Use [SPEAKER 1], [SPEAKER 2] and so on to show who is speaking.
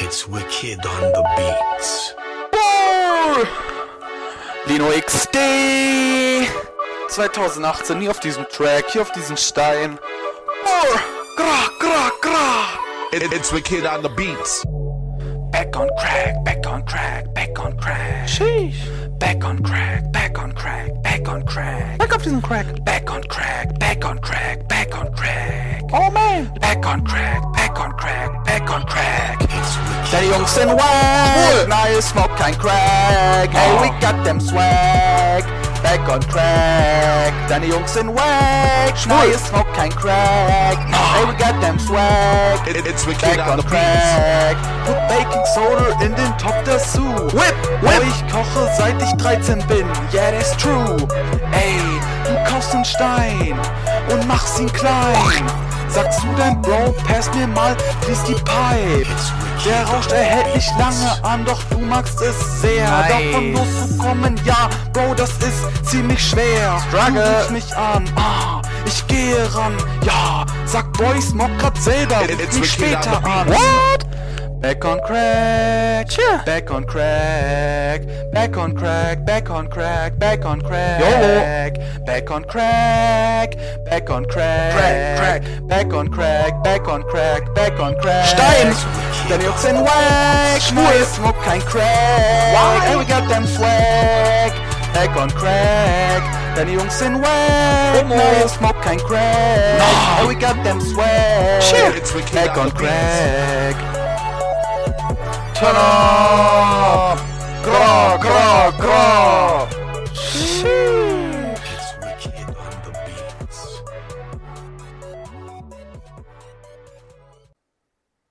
[SPEAKER 1] It's Wicked on the Beats.
[SPEAKER 2] Lino XD 2018, hier auf diesem Track, hier auf diesem Stein. Gra, gra, gra.
[SPEAKER 3] It's Wicked on the Beats.
[SPEAKER 2] Back on crack, back on crack, back on crack. Sheesh. Back on crack, back on crack, back on crack. Back auf diesen Crack. Back on crack, back on crack, back on crack. Oh man. Back on crack, back on crack, back on crack.
[SPEAKER 1] It's Wicked.
[SPEAKER 2] Deine Jungs sind wack, nein, smoke kein Crack. Hey, we got them swag. Back on crack. Deine Jungs sind wack, nein, smoke kein Crack. Hey, we got them swag.
[SPEAKER 3] It's Wicked
[SPEAKER 2] Back
[SPEAKER 3] on
[SPEAKER 2] on
[SPEAKER 3] the Beats.
[SPEAKER 2] crack. Put Baking Soda in den Topf dazu. Whip, whip. Ich koche seit ich 13 bin. Yeah, that's true. Ey, du kaufst einen Stein und machst ihn klein. Sagst du dein Bro, pass mir mal please die Pipe. Der rauscht, er hält nicht lange an, doch du magst es sehr.
[SPEAKER 1] Nein.
[SPEAKER 2] Davon loszukommen, ja, Bro, das ist ziemlich schwer.
[SPEAKER 1] Struggle.
[SPEAKER 2] Du rufst mich an, ich gehe ran. Ja, sag Boy, smoke grad selber, ruf
[SPEAKER 3] It's
[SPEAKER 2] mich
[SPEAKER 3] Wicked
[SPEAKER 2] später
[SPEAKER 3] on the
[SPEAKER 2] an.
[SPEAKER 3] Beats.
[SPEAKER 2] What? Back on crack, back on crack, back on crack, back on crack, back on crack, back on crack, back on crack, back on crack, back on crack, back on crack. Stein! Deine Jungs sind wack, schwul, smoke kein Crack, and we got them swag. Back on crack, deine Jungs sind wack, nein, smoke kein Crack, and we got them swag.
[SPEAKER 3] It's Wicked
[SPEAKER 2] Back on
[SPEAKER 3] on the Beats.
[SPEAKER 2] crack. Turn up! Gra, gra, gra!